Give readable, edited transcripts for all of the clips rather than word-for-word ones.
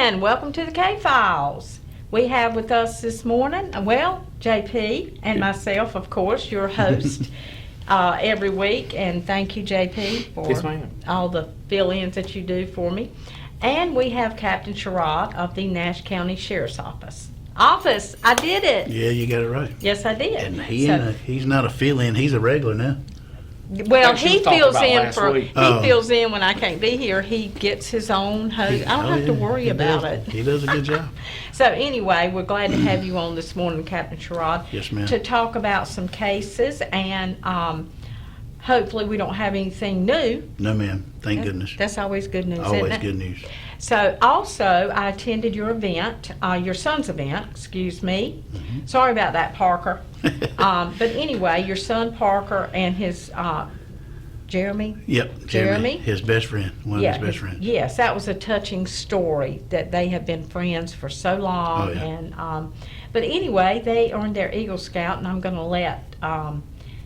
And welcome to the K-Files. We have with us this morning, JP and myself, of course, your host every week. And thank you, JP, for all the fill-ins that you do for me. And we have Captain Sherrod of the Nash County Sheriff's Office. I did it. Yeah, you got it right. Yes, I did. And he's not a fill-in, he's a regular now. Well, he fills in when I can't be here. He gets his own host. I don't have to worry about it. He does a good job. So anyway, we're glad to have you on this morning, Captain Sherrod. Yes, ma'am. To talk about some cases, and hopefully we don't have anything new. No, ma'am. Thank goodness. That's always good news, Always isn't it? good news. So also, I attended your event, your son's event, excuse me. Mm-hmm. Sorry about that, Parker. But anyway, your son Parker and his Jeremy? Yep, Jeremy, his best friend, one of his best friends. Yes, that was a touching story that they have been friends for so long. Oh, yeah. And but anyway, they earned their Eagle Scout, and I'm going to let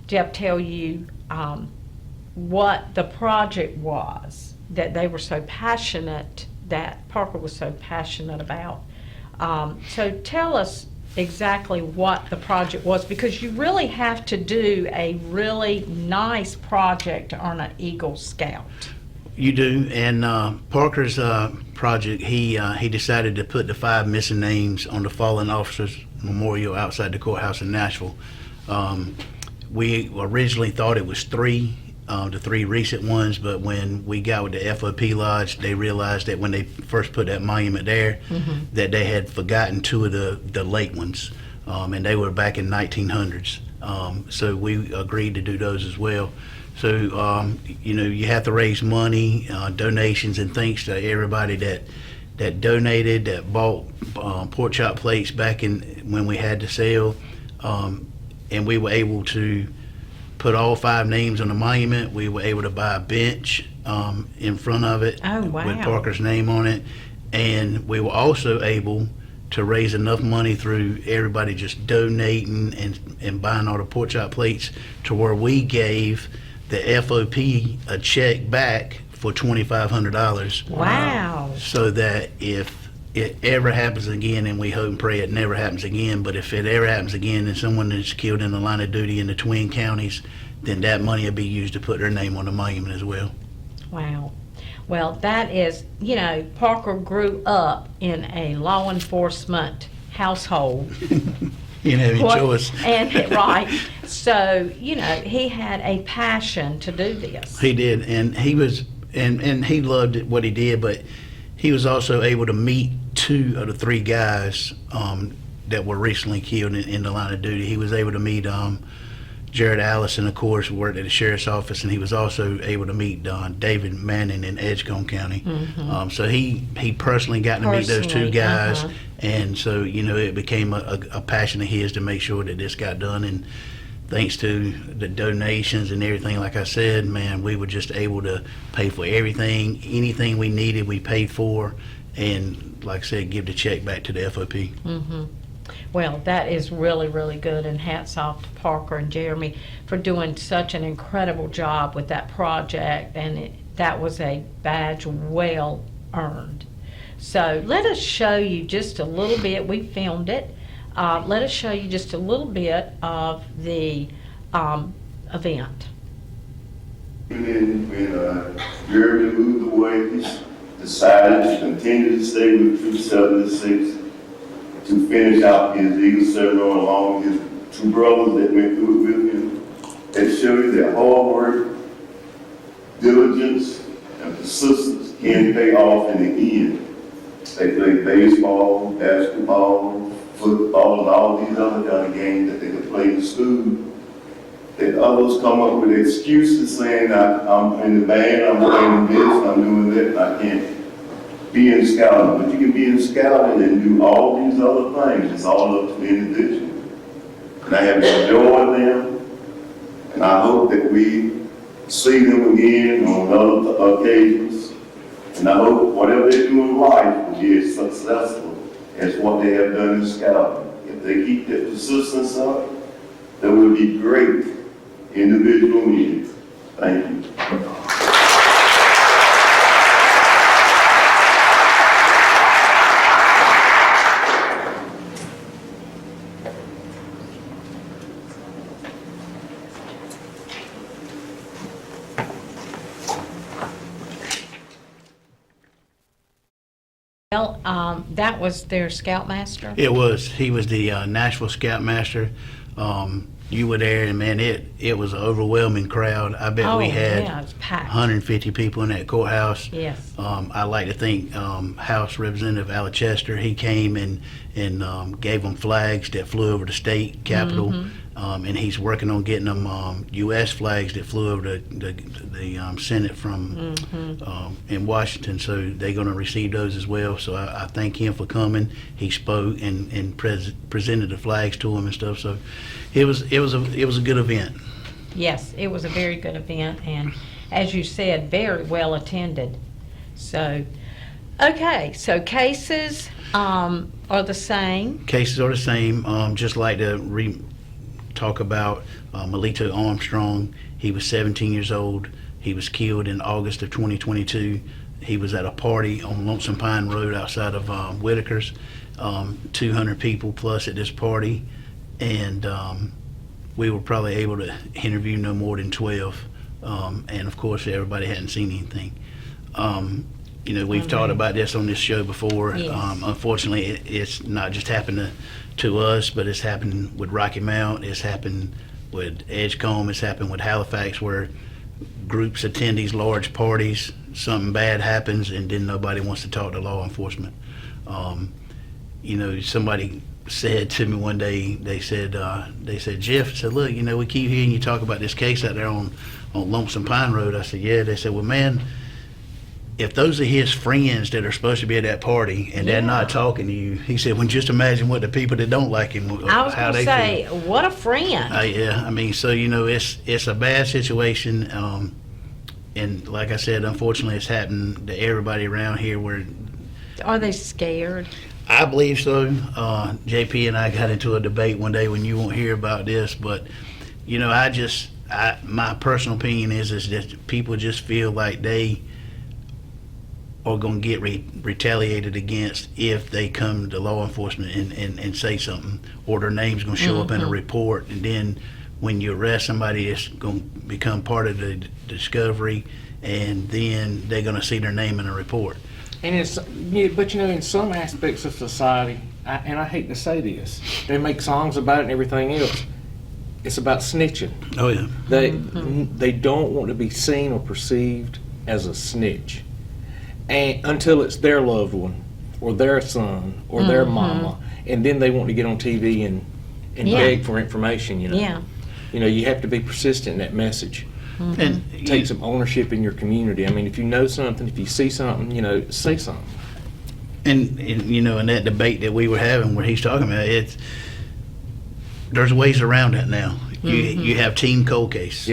Jeff tell you what the project was that they were so passionate, that Parker was so passionate about. So tell us exactly what the project was, because you really have to do a really nice project to earn an Eagle Scout. You do, and Parker's project, he decided to put the 5 missing names on the fallen officers memorial outside the courthouse in Nashville. We originally thought it was 3, the 3 recent ones, but when we got with the FOP Lodge, they realized that when they first put that monument there, mm-hmm. that they had forgotten 2 of the late ones, and they were back in 1900s. So we agreed to do those as well. So you have to raise money, donations, and thanks to everybody that donated, that bought pork chop plates back in when we had the sale, and we were able to put all 5 names on the monument. We were able to buy a bench in front of it. Oh, wow. With Parker's name on it. And we were also able to raise enough money through everybody just donating and buying all the pork chop plates to where we gave the FOP a check back for $2,500. Wow. So that if it ever happens again, and we hope and pray it never happens again, but if it ever happens again and someone is killed in the line of duty in the Twin Counties, then that money will be used to put their name on the monument as well. Wow. Well, that is, Parker grew up in a law enforcement household. You didn't have any choice. Right. So, he had a passion to do this. He did, and he was, and he loved what he did, but he was also able to meet 2 of the 3 guys that were recently killed in the line of duty. He was able to meet Jared Allison, of course, worked at the Sheriff's Office, and he was also able to meet David Manning in Edgecombe County. Mm-hmm. So he personally got to meet those 2 guys, uh-huh. And so, it became a passion of his to make sure that this got done. And thanks to the donations and everything, like I said, man, we were just able to pay for everything. Anything we needed, we paid for, and like I said, give the check back to the FOP. Mm-hmm. Well, that is really, really good, and hats off to Parker and Jeremy for doing such an incredible job with that project, and that was a badge well earned. So let us show you just a little bit. We filmed it. Let us show you just a little bit of the event. When Jeremy moved away, he decided to continue to stay with Troop 76 to finish out his Eagle ceremony along with his 2 brothers that went through it with him. It showed you that hard work, diligence, and persistence can pay off in the end. They play baseball, basketball, football, and all these other kind of games that they could play in school. That others come up with excuses saying, I'm in the band, I'm playing this, I'm doing that, and I can't be in scouting. But you can be in scouting and do all these other things. It's all up to the individual. And I have enjoyed them, and I hope that we see them again on other occasions. And I hope whatever they do in life will be as successful as what they have done in scouting. If they keep that persistence up, they will be great individual men. Thank you. Well, that was their scoutmaster. It was. He was the Nashville Scoutmaster. You were there, and man, it was an overwhelming crowd. I bet we had Yeah, it was packed. 150 people in that courthouse. Yes. I like to think House Representative Alchester, he came and gave them flags that flew over the state capitol, and he's working on getting them U.S. flags that flew over the Senate from in Washington. So they're going to receive those as well. So I thank him for coming. He spoke and presented the flags to them and stuff. So it was a good event. Yes, it was a very good event, and as you said, very well attended. So, okay, so cases are the same. Cases are the same. Just like to talk about Melito Armstrong. He was 17 years old. He was killed in August of 2022. He was at a party on Lonesome Pine Road outside of Whitaker's. 200 people plus at this party, and we were probably able to interview no more than 12. And of course, everybody hadn't seen anything. We've talked about this on this show before. Yes. Unfortunately, it's not just happened to us, but it's happened with Rocky Mount. It's happened with Edgecombe. It's happened with Halifax, where groups attend these large parties. Something bad happens, and then nobody wants to talk to law enforcement. Somebody said to me one day, they said, Jeff said, look, we keep hearing you talk about this case out there on Lonesome Pine Road. I said, yeah. They said, well, man, if those are his friends that are supposed to be at that party and they're not talking to you, he said, well, just imagine what the people that don't like him, I was how going to they say, feel. what a friend. Yeah, I mean, so, it's a bad situation. And like I said, unfortunately, it's happened to everybody around here where Are they scared? I believe so. JP and I got into a debate one day when you won't hear about this, but my personal opinion is that people just feel like they are going to get retaliated against if they come to law enforcement and say something, or their name's going to show up in a report, and then when you arrest somebody, it's going to become part of the discovery, and then they're going to see their name in a report. And in some aspects of society, and I hate to say this, they make songs about it and everything else. It's about snitching. Oh yeah. They don't want to be seen or perceived as a snitch, and until it's their loved one, or their son, or their mama, and then they want to get on TV and beg for information. Yeah. You have to be persistent in that message. And Take some ownership in your community. I mean, if you know something, if you see something, say something. And in that debate that we were having where he's talking about, there's ways around that now. You have Team Cold Case,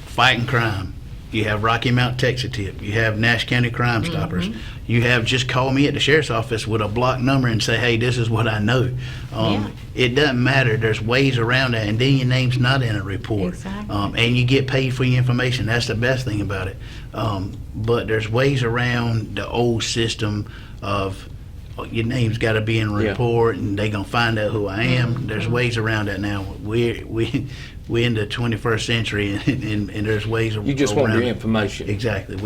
fighting crime. You have Rocky Mount Texas Tip. You have Nash County Crime Stoppers. You have just call me at the sheriff's office with a block number and say, hey, this is what I know. It doesn't matter. There's ways around that, and then your name's not in a report. Exactly. And you get paid for your information. That's the best thing about it. But there's ways around the old system of your name's got to be in a report, and they're going to find out who I am. There's ways around that now. We're in the 21st century, and there's ways around it. You just want your information. Exactly.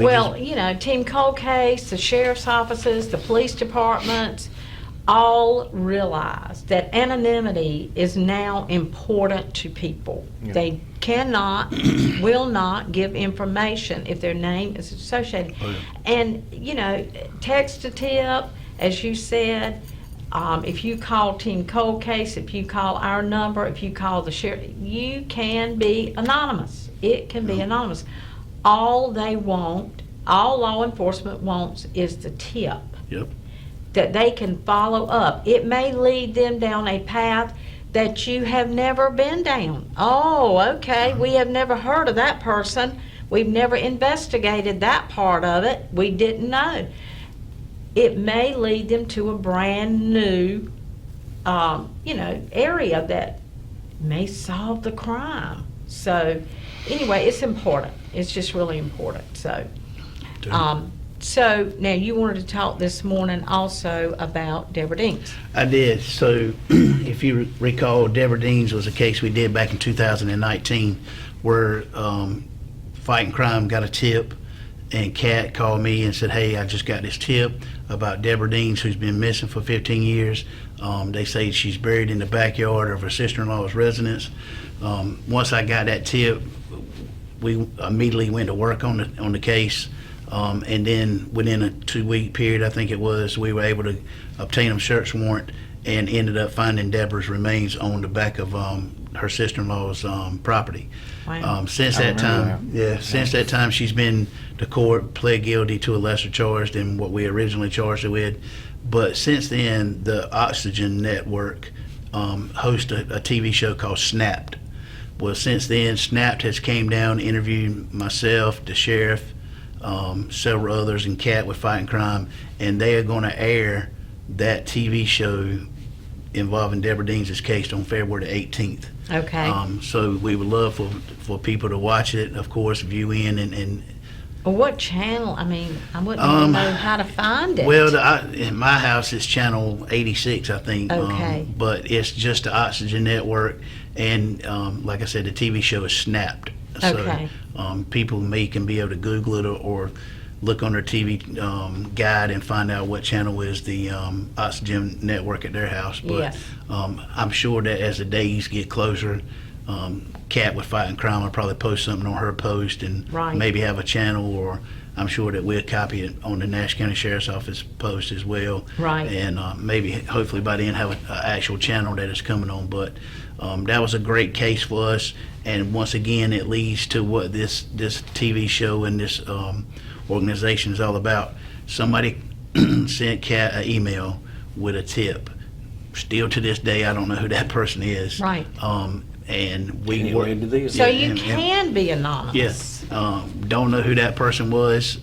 Team Cold Case, the sheriff's offices, the police departments, all realize that anonymity is now important to people. Yeah. They cannot, will not give information if their name is associated. Oh, yeah. And, text to tip, as you said, if you call Team Cold Case, if you call our number, if you call the sheriff, you can be anonymous. It can be anonymous. All law enforcement wants is the tip. Yep. That they can follow up. It may lead them down a path that you have never been down. Oh, okay, we have never heard of that person. We've never investigated that part of it. We didn't know. It may lead them to a brand new, area that may solve the crime. So, anyway, it's important. It's just really important. So, so now you wanted to talk this morning also about Deborah Deans. I did. So, if you recall, Deborah Deans was a case we did back in 2019 where fighting crime got a tip, and Cat called me and said, hey, I just got this tip about Deborah Deans, who's been missing for 15 years. They say she's buried in the backyard of her sister-in-law's residence. Once I got that tip, we immediately went to work on the case. And then within a 2-week period, I think it was, we were able to obtain a search warrant and ended up finding Deborah's remains on the back of her sister-in-law's property. Wow. Since I that remember time, since that time, she's been to court, pled guilty to a lesser charge than what we originally charged her with. But since then, the Oxygen Network hosts a TV show called Snapped. Well, since then, Snapped has came down, interviewed myself, the sheriff, several others, and Cat with Fighting Crime, and they are going to air that TV show involving Deborah Deans' case on February the 18th. Okay. So we would love for people to watch it, of course, view in and Well, what channel? I mean, I wouldn't even know how to find it. well, in my house it's channel 86, I think. Okay. But it's just the Oxygen Network, and like I said, the TV show is Snapped. Okay. So people can be able to Google it or look on their TV guide and find out what channel is the Oxygen Network at their house. But Yes. I'm sure that as the days get closer, Cat with Fighting Crime will probably post something on her post and Right. maybe have a channel, or I'm sure that we'll copy it on the Nash County Sheriff's Office post as well. Right. And maybe, hopefully by then have an actual channel that is coming on. But that was a great case for us. And once again, it leads to what this TV show and this organization is all about. Somebody sent Cat an email with a tip. Still to this day, I don't know who that person is. Right. And we And it work. led to this. So Yeah, you and- can be anonymous. Yes. Don't know who that person was.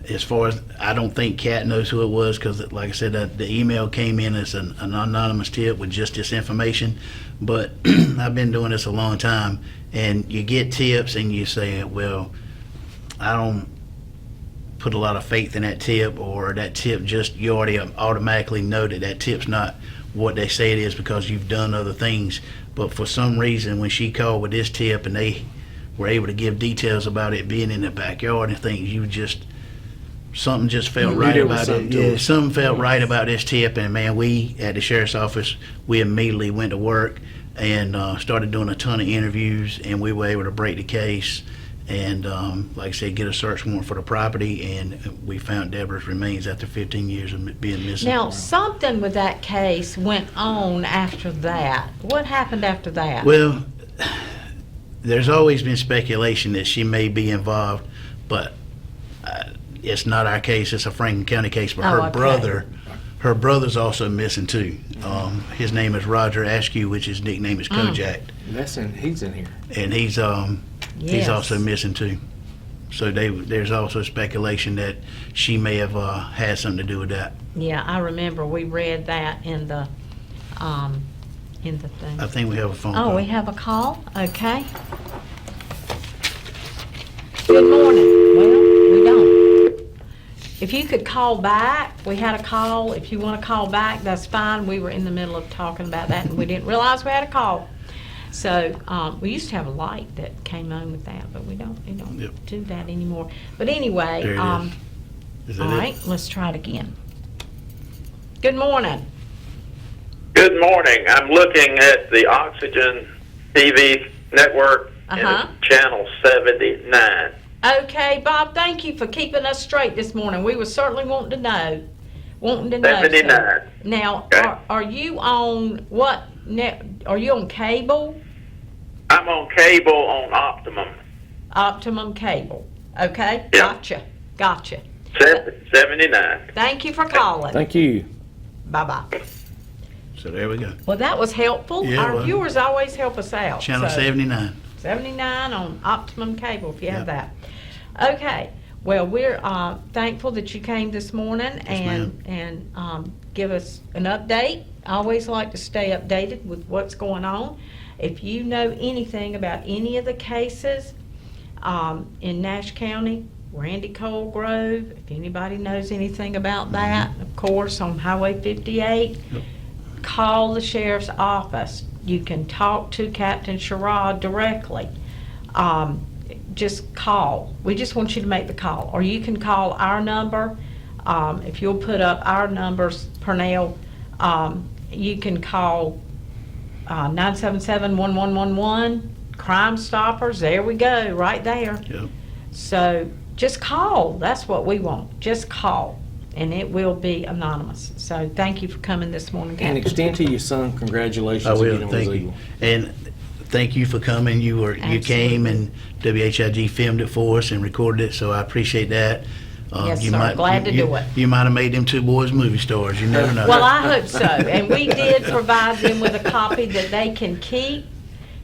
As far as, I don't think Cat knows who it was, because like I said, the email came in as an anonymous tip with just this information. But I've been doing this a long time, and you get tips and you say, well, I don't put a lot of faith in that tip, or that tip just, you already automatically know that tip's not what they say it is because you've done other things. But for some reason, when she called with this tip and they were able to give details about it being in the backyard and things, something just felt You right knew there was about something it. to Yeah, it. something felt right about this tip, and man, we at the sheriff's office, we immediately went to work and started doing a ton of interviews, and we were able to break the case and, like I said, get a search warrant for the property, and we found Deborah's remains after 15 years of being missing. Now, something with that case went on after that. What happened after that? Well, there's always been speculation that she may be involved, but it's not our case. It's a Franklin County case. But Oh, her okay. brother's also missing too. His name is Roger Askew, which his nickname is Kojak, He's in here. and he's Yes. also missing too. So there's also speculation that she may have had something to do with that. Yeah, I remember we read that in the thing. I think we have a phone Oh, call. we have a call? Okay. Good morning. Well, we don't. If you could call back, we had a call. If you want to call back, that's fine. We were in the middle of talking about that, and we didn't realize we had a call. So, we used to have a light that came on with that, but we don't Yep. do that anymore. But anyway, There it is that all it? right, let's try it again. Good morning. Good morning. I'm looking at the Oxygen TV network Uh-huh. and channel 79. Okay, Bob, thank you for keeping us straight this morning. We were certainly wanting to know. So, 79. now, Okay. are you on what net? Are you on cable? I'm on cable on Optimum. Optimum cable. Okay, Yeah. gotcha. 79. Thank you for calling. Thank you. Bye-bye. So there we go. Well, that was helpful. Yeah, Our well. viewers always help us out. Channel so- 79. 79 on Optimum Cable, if you have Yep. that. Okay, well, we're thankful that you came this morning Yes, and give us an update. I always like to stay updated with what's going on. If you know anything about any of the cases in Nash County, Randy Cole Grove, if anybody knows anything about that, of course, on Highway 58, call the sheriff's office. You can talk to Captain Sherrod directly. just call. We just want you to make the call. Or you can call our number. If you'll put up our numbers, Pernell, you can call 977-1111, Crime Stoppers. There we go, right there. Yep. So just call. That's what we want. Just call, and it will be anonymous. So thank you for coming this morning, And Captain. extend to your son congratulations. I will, again on his thank you. Eagle. And thank you for coming. You came and WHIG filmed it for us and recorded it, so I appreciate that. Yes, sir. Glad to do it. You might have made them two boys movie stars. You never know. Well, I hope so. And we did provide them with a copy that they can keep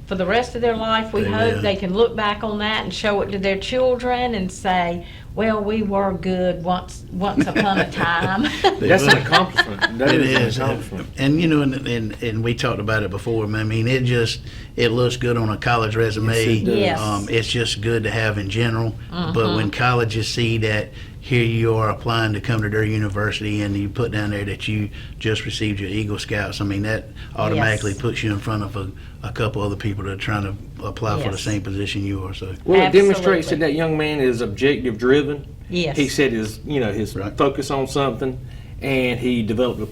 for the rest of their life. We hope Amen. they can look back on that and show it to their children and say, well, we were good once upon a time. That's an accomplishment. That It is is, an accomplishment. and and we talked about it before. I mean, it looks good on a college resume. Yes, it does. Yes. It's just good to have in general. But when colleges see that here you are applying to come to their university, and you put down there that you just received your Eagle Scouts, I mean that automatically Yes. puts you in front of a couple other people that are trying to apply for the Yes. same position you are. So Well, it demonstrates that Absolutely. that young man is objective driven. Yes. He set his Right. focus on something, and he developed a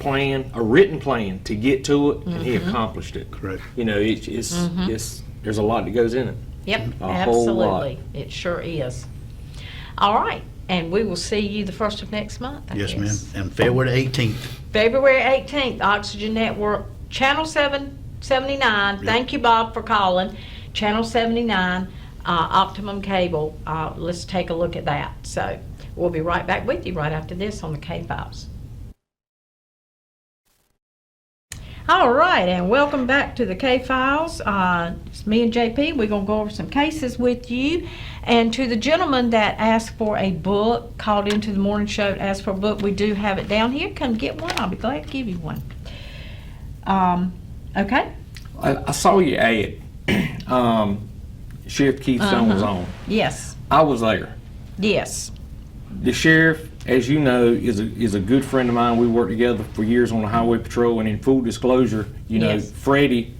written plan to get to it, and he accomplished it. correct. It's there's a lot that goes in it. Yep, A whole lot. absolutely. It sure is. All right. And we will see you the first of next month, I Yes, ma'am. guess. And February 18th. February 18th, Oxygen Network, Channel 779. Thank you, Bob, for calling. Channel 79, Optimum Cable. Let's take a look at that. So we'll be right back with you right after this on the K-Files. All right, and welcome back to the K-Files. It's me and JP. We're going to go over some cases with you. And to the gentleman that asked for a book, called into the morning show to ask for a book, we do have it down here. Come get one. I'll be glad to give you one. Okay? I saw your ad. Sheriff Keith Stone was on. Yes. I was there. Yes. The sheriff, as you know, is a good friend of mine. We worked together for years on the highway patrol, and in full disclosure, Yes. Freddie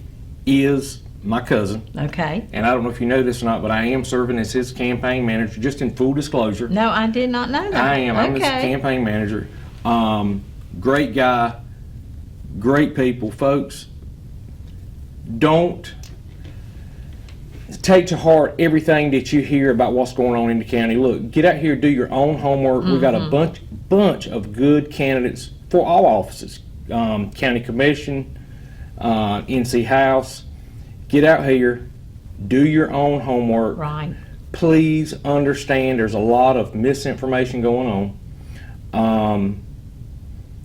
is my cousin. Okay. And I don't know if you know this or not, but I am serving as his campaign manager, just in full disclosure. No, I did not know that. I am. I'm his Okay. campaign manager. Great guy, great people. Folks, don't take to heart everything that you hear about what's going on in the county. Look, get out here, do your own homework. We've got a bunch of good candidates for all offices. County Commission, NC House. Get out here, do your own homework. Right. Please understand there's a lot of misinformation going on.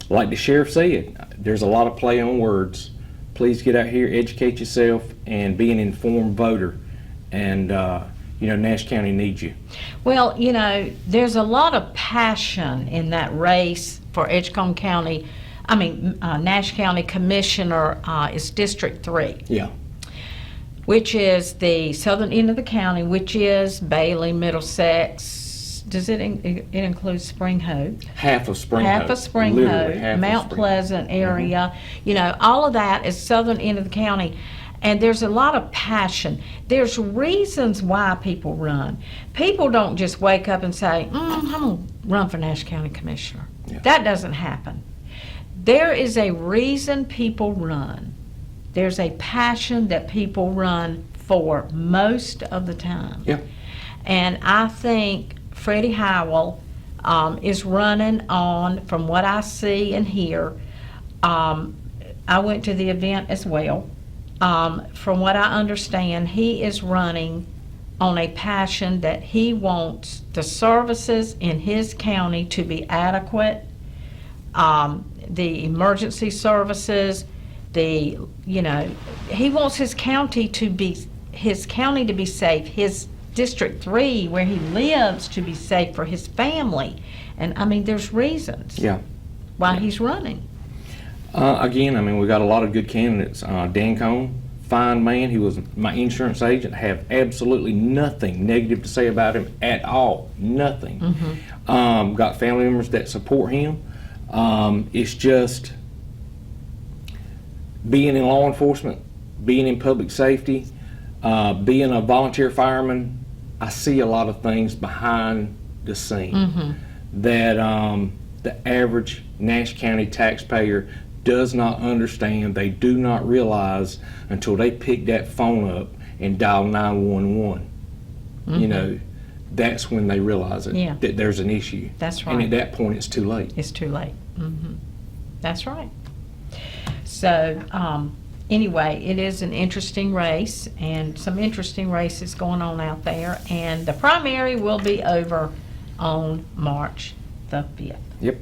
Like the sheriff said, there's a lot of play on words. Please get out here, educate yourself, and be an informed voter. And, Nash County needs you. Well, there's a lot of passion in that race for Edgecombe County. Nash County Commissioner is District 3. Yeah. Which is the southern end of the county, which is Bailey, Middlesex. Does it include Spring Hope? Half of Spring Half Hope. of Spring Literally Hope, half of Mount Spring Pleasant area. All of that is southern end of the county. And there's a lot of passion. There's reasons why people run. People don't just wake up and say, I'm going to run for Nash County Commissioner. Yeah. That doesn't happen. There is a reason people run. There's a passion that people run for most of the time. Yeah. And I think Freddie Howell is running on, from what I see and hear, I went to the event as well. From what I understand, he is running on a passion that he wants the services in his county to be adequate, the emergency services, he wants his county to be safe, his District 3, where he lives, to be safe for his family. And there's reasons why he's running. Again, we got a lot of good candidates. Dan Cone, fine man. He was my insurance agent. Have absolutely nothing negative to say about him at all. Nothing. Got family members that support him. It's just being in law enforcement, being in public safety, being a volunteer fireman, I see a lot of things behind the scene that the average Nash County taxpayer does not understand. They do not realize until they pick that phone up and dial 911. You know, that's when they realize it, Yeah. that there's an issue. That's right. And at that point, it's too late. It's too late. That's right. So, anyway, it is an interesting race, and some interesting races going on out there, and the primary will be over on March the 5th. Yep.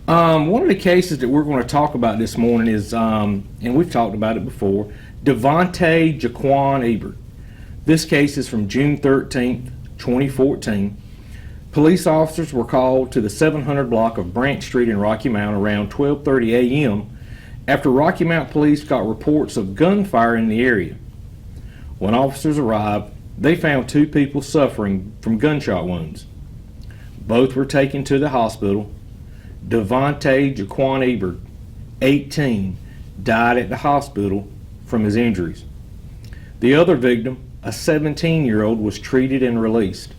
One of the cases that we're going to talk about this morning is, and we've talked about it before, Devontae Jaquan Ebert. This case is from June 13th, 2014. Police officers were called to the 700 block of Branch Street in Rocky Mount around 12:30 a.m. after Rocky Mount police got reports of gunfire in the area. When officers arrived, they found 2 people suffering from gunshot wounds. Both were taken to the hospital. Devontae Jaquan Ebert, 18, died at the hospital from his injuries. The other victim, a 17-year-old, was treated and released.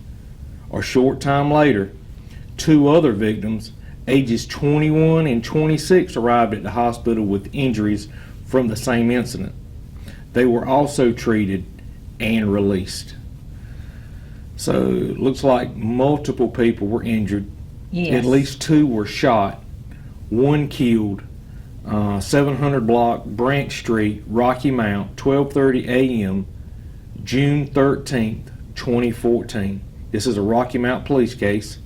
A short time later, 2 other victims, ages 21 and 26, arrived at the hospital with injuries from the same incident. They were also treated and released. So it looks like multiple people were injured. Yes. At least 2 were shot, 1 killed. 700 block Branch Street, Rocky Mount, 12:30 a.m., June 13th, 2014. This is a Rocky Mount police case.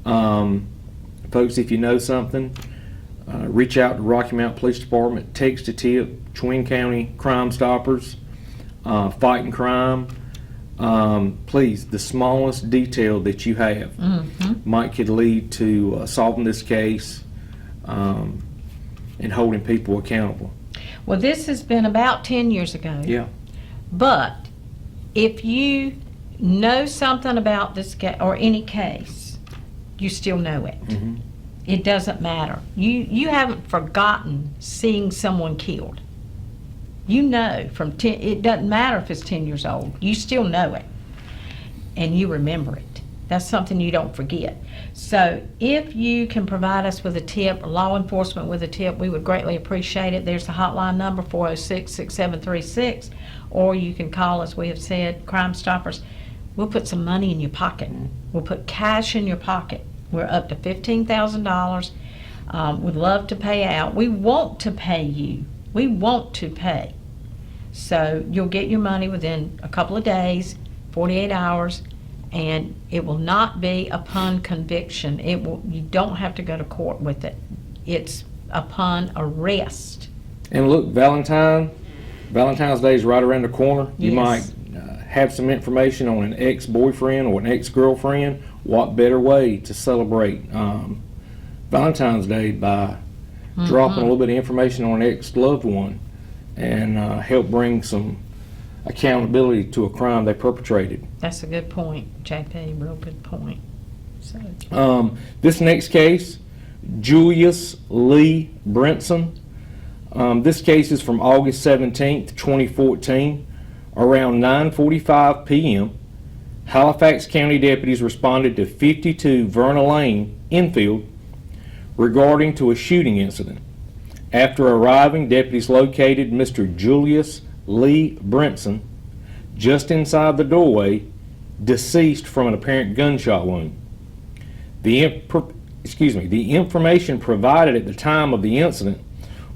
Folks, if you know something, reach out to Rocky Mount Police Department, text a tip, Twin County Crime Stoppers, Fighting Crime. Please, the smallest detail that you have could lead to solving this case and holding people accountable. Well, this has been about 10 years ago. Yeah. But if you know something about this or any case, you still know it. It doesn't matter. You haven't forgotten seeing someone killed. You know from 10, it doesn't matter if it's 10 years old. You still know it. And you remember it. That's something you don't forget. So if you can provide us with a tip, law enforcement with a tip, we would greatly appreciate it. There's the hotline number, 406-6736, or you can call us. We have said, Crime Stoppers, we'll put some money in your pocket. We'll put cash in your pocket. We're up to $15,000. We'd love to pay out. We want to pay you. We want to pay. So you'll get your money within a couple of days, 48 hours, and it will not be upon conviction. You don't have to go to court with it. It's upon arrest. And look, Valentine's Day is right around the corner. You Yes. might have some information on an ex-boyfriend or an ex-girlfriend. What better way to celebrate Valentine's Day by dropping a little bit of information on an ex-loved one and help bring some accountability to a crime they perpetrated. That's a good point, JP. Real good point. So, This next case, Julius Lee Brinson. This case is from August 17th, 2014. Around 9:45 p.m., Halifax County deputies responded to 52 Verna Lane, Enfield, regarding to a shooting incident. After arriving, deputies located Mr. Julius Lee Brinson just inside the doorway, deceased from an apparent gunshot wound. The information provided at the time of the incident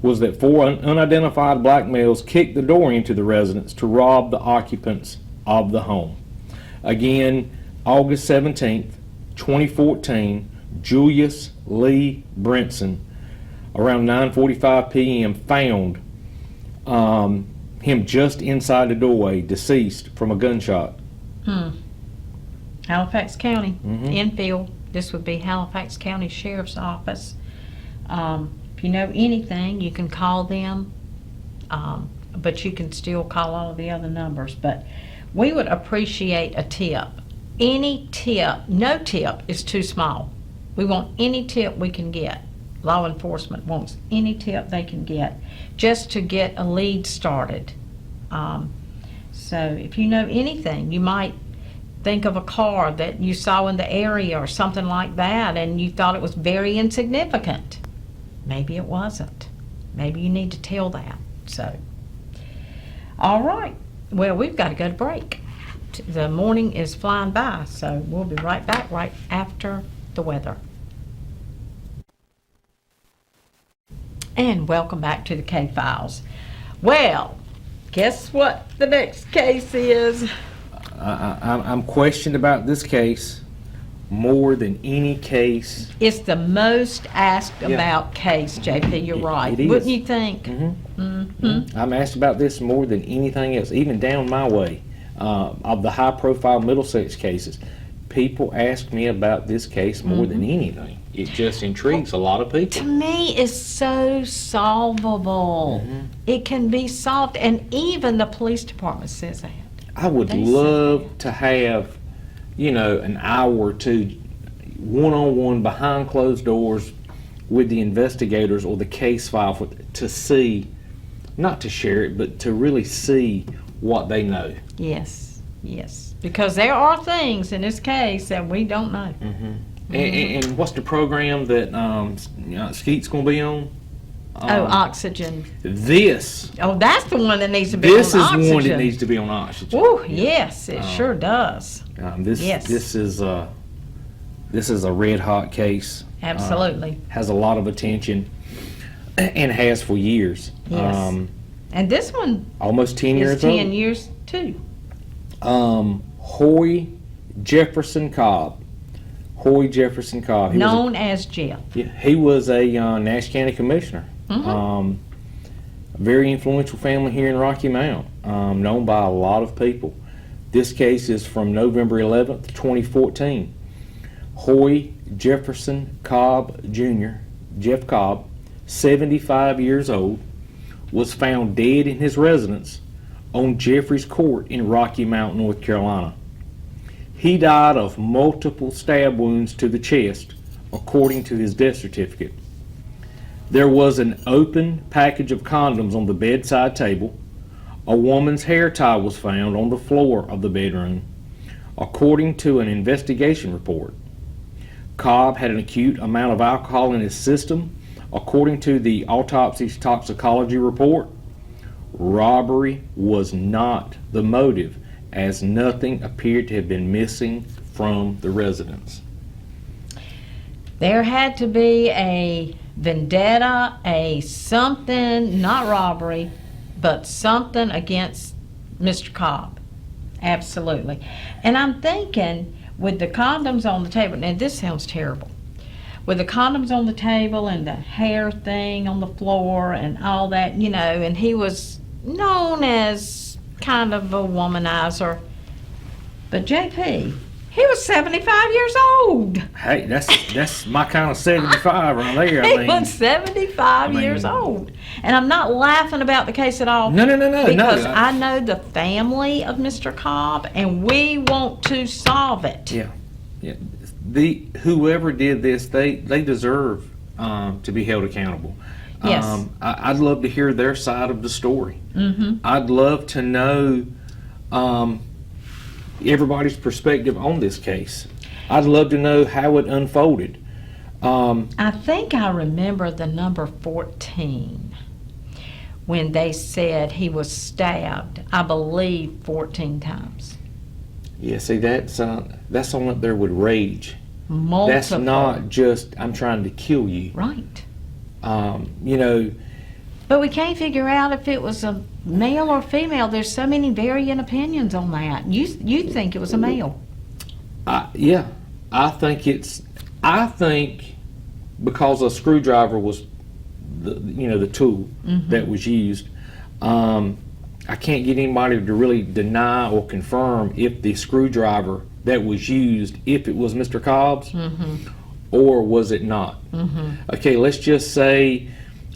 was that 4 unidentified black males kicked the door into the residence to rob the occupants of the home. Again, August 17th, 2014, Julius Lee Brinson, around 9:45 p.m., found him just inside the doorway, deceased from a gunshot. Halifax County, Enfield. This would be Halifax County Sheriff's Office. If you know anything, you can call them, but you can still call all of the other numbers. But we would appreciate a tip. Any tip, no tip is too small. We want any tip we can get. Law enforcement wants any tip they can get just to get a lead started. So if you know anything, you might think of a car that you saw in the area or something like that, and you thought it was very insignificant. Maybe it wasn't. Maybe you need to tell that. So, all right. Well, we've got to go to break. The morning is flying by, so we'll be right back right after the weather. And welcome back to the K-Files. Well, guess what the next case is? I'm questioned about this case more than any case. It's the most asked Yeah. about case, JP. You're right. It is. Wouldn't you think? I'm asked about this more than anything else, even down my way. Of the high-profile Middlesex cases, people ask me about this case more than anything. It just intrigues a lot of To people. me, it's so solvable. It can be solved, and even the police department says that. I would They say love to have, an hour or two, one-on-one behind closed doors with the investigators or the case file to see, not to share it, but to really see what they know. Yes, yes. Because there are things in this case that we don't know. And what's the program that Skeet's going to be on? Oxygen. This. Oh, that's the one that needs to be This on is oxygen. one that needs to be on oxygen. Woo, yes, it sure does. Yes. This is a red hot case. Absolutely. Has a lot of attention, and has for years. Yes. And this one Almost 10 years is 10 old. years too. Hoy Jefferson Cobb. Hoy Jefferson Cobb. Known as Jeff. He was a Nash County commissioner. A very influential family here in Rocky Mount, known by a lot of people. This case is from November 11th, 2014. Hoy Jefferson Cobb Jr., Jeff Cobb, 75 years old, was found dead in his residence on Jeffries Court in Rocky Mount, North Carolina. He died of multiple stab wounds to the chest, according to his death certificate. There was an open package of condoms on the bedside table. A woman's hair tie was found on the floor of the bedroom, according to an investigation report. Cobb had an acute amount of alcohol in his system, according to the autopsy toxicology report. Robbery was not the motive, as nothing appeared to have been missing from the residence. There had to be a vendetta, a something, not robbery, but something against Mr. Cobb. Absolutely. And I'm thinking, with the condoms on the table, and this sounds terrible, with the condoms on the table and the hair thing on the floor and all that, and he was known as kind of a womanizer. But JP, he was 75 years old. Hey, that's my kind of 75 right there. He was 75 I mean- years old. And I'm not laughing about the case at all. No. Because I know the family of Mr. Cobb, and we want to solve it. Yeah. Whoever did this, they deserve to be held accountable. Yes. I'd love to hear their side of the story. I'd love to know everybody's perspective on this case. I'd love to know how it unfolded. I think I remember the number 14 when they said he was stabbed, I believe, 14 times. Yeah, see, that's on up there with rage. Multiple. That's not just, I'm trying to kill you. Right. But we can't figure out if it was a male or female. There's so many varying opinions on that. You think it was a male. Yeah, I think because a screwdriver was the tool that was used. I can't get anybody to really deny or confirm if the screwdriver that was used, if it was Mr. Cobb's, or was it not. Okay, let's just say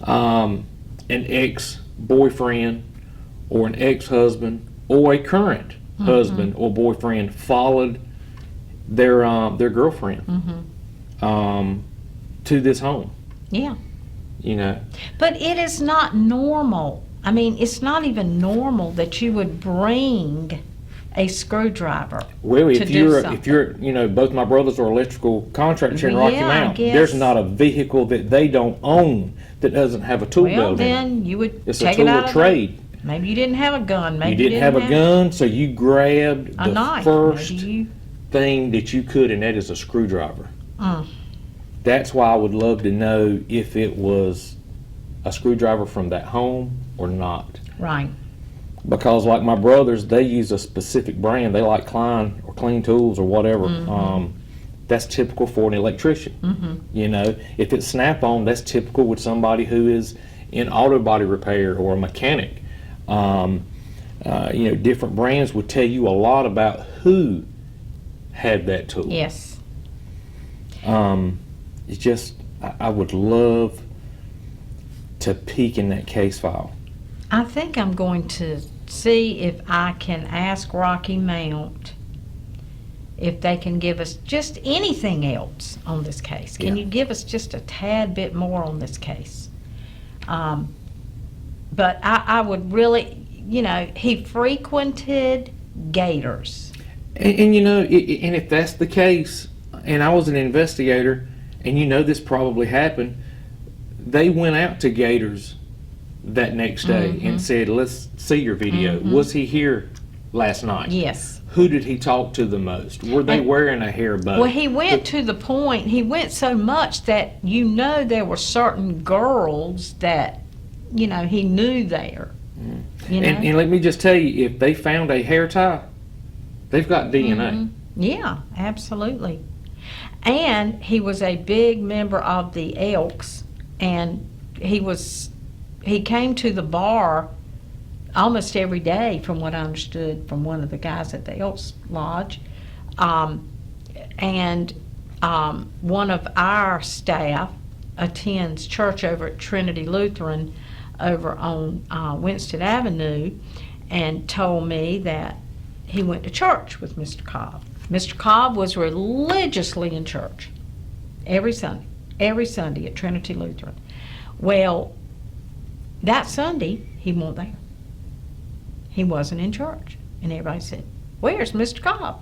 an ex-boyfriend or an ex-husband or a current husband or boyfriend followed their girlfriend to this home. Yeah. But it is not normal. I mean, it's not even normal that you would bring a screwdriver Well, to do if something. you're, you know, both my brothers are electrical contractors here in Rocky Yeah, I Mount. guess. There's not a vehicle that they don't own that doesn't have a tool Well, belt in it. then you would It's a take it tool out of of trade. Maybe you didn't have a gun. Maybe You didn't have a gun, so you grabbed a the knife. first Maybe you. thing that you could, and that is a screwdriver. Mm. That's why I would love to know if it was a screwdriver from that home or not. Right. Because like my brothers, they use a specific brand. They like Klein or Clean Tools or whatever. That's typical for an electrician. You know, if it's Snap-on, that's typical with somebody who is in auto body repair or a mechanic. You know, different brands would tell you a lot about who had that tool. Yes. It's just, I would love to peek in that case file. I think I'm going to see if I can ask Rocky Mount if they can give us just anything else on this case. Can Yeah. you give us just a tad bit more on this case? But I would really, you know, he frequented Gators. And you know, and if that's the case, and I was an investigator, and you know this probably happened, they went out to Gators that next day and said, let's see your video. Was he here last night? Yes. Who did he talk to the most? Were they And- wearing a hair bow? Well, he went to the point, he went so much that you know there were certain girls that, you know, he knew there. You know? And let me just tell you, if they found a hair tie, they've got DNA. Yeah, absolutely. And he was a big member of the Elks, and he came to the bar almost every day, from what I understood from one of the guys at the Elks Lodge. And one of our staff attends church over at Trinity Lutheran over on Winston Avenue, and told me that he went to church with Mr. Cobb. Mr. Cobb was religiously in church every Sunday at Trinity Lutheran. Well, that Sunday, he wasn't there. He wasn't in church. And everybody said, "Where's Mr. Cobb?"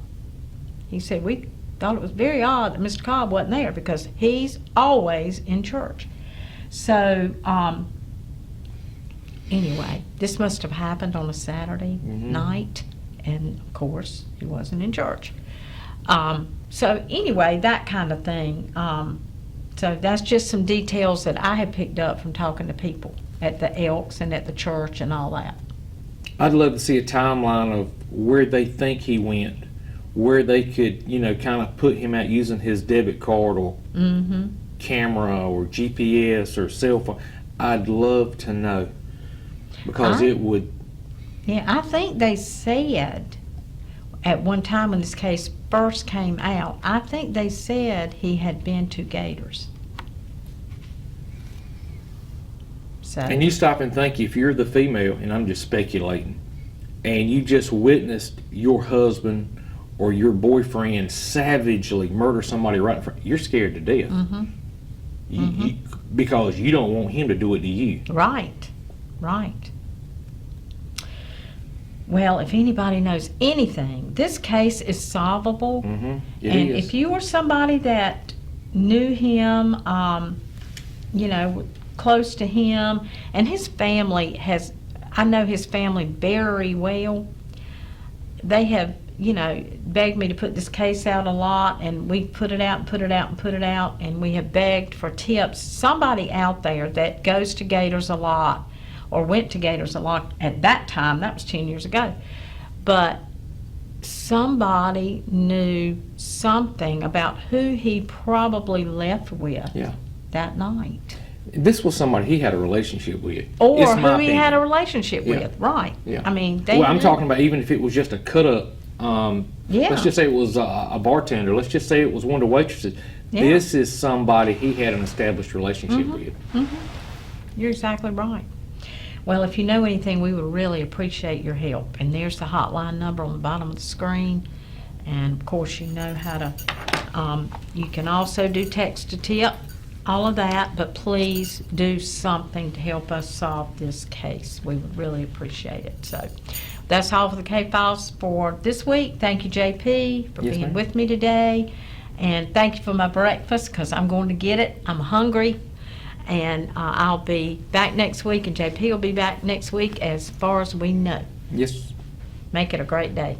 He said, "We thought it was very odd that Mr. Cobb wasn't there because he's always in church." So, anyway, this must have happened on a Saturday night. And, of course, he wasn't in church. So, anyway, that kind of thing. So that's just some details that I have picked up from talking to people at the Elks and at the church and all that. I'd love to see a timeline of where they think he went, where they could, you know, kind of put him out using his debit card or camera or GPS or cell phone. I'd love to know, because it would. Yeah, I think they said at one time when this case first came out, I think they said he had been to Gators. So, And you stop and think, if you're the female, and I'm just speculating, and you just witnessed your husband or your boyfriend savagely murder somebody right in front, you're scared to death. Because you don't want him to do it to you. right. Well, if anybody knows anything, this case is solvable. It And is. if you were somebody that knew him, you know, close to him, and his family I know his family very well. They have, you know, begged me to put this case out a lot, and we put it out and put it out and put it out, and we have begged for tips. Somebody out there that goes to Gators a lot, or went to Gators a lot at that time, that was 10 years ago, but somebody knew something about who he probably left with Yeah. that night. This was somebody he had a relationship with. Or It's who my he had a opinion. relationship Yeah. with, right. Yeah. I mean, they Well, I'm knew. talking about even if it was just a cut up. Yeah. Let's just say it was a bartender. Let's just say it was one of the waitresses. Yeah. This is somebody he had an established relationship with. You're exactly right. Well, if you know anything, we would really appreciate your help. And there's the hotline number on the bottom of the screen. And of course, you know how to, you can also do text to tip. all of that, but please do something to help us solve this case. We would really appreciate it. So that's all for the K-Files for this week. Thank you, JP, for Yes, being ma'am. with me today. And thank you for my breakfast, because I'm going to get it. I'm hungry. And I'll be back next week, and JP will be back next week as far as we know. Yes. Make it a great day.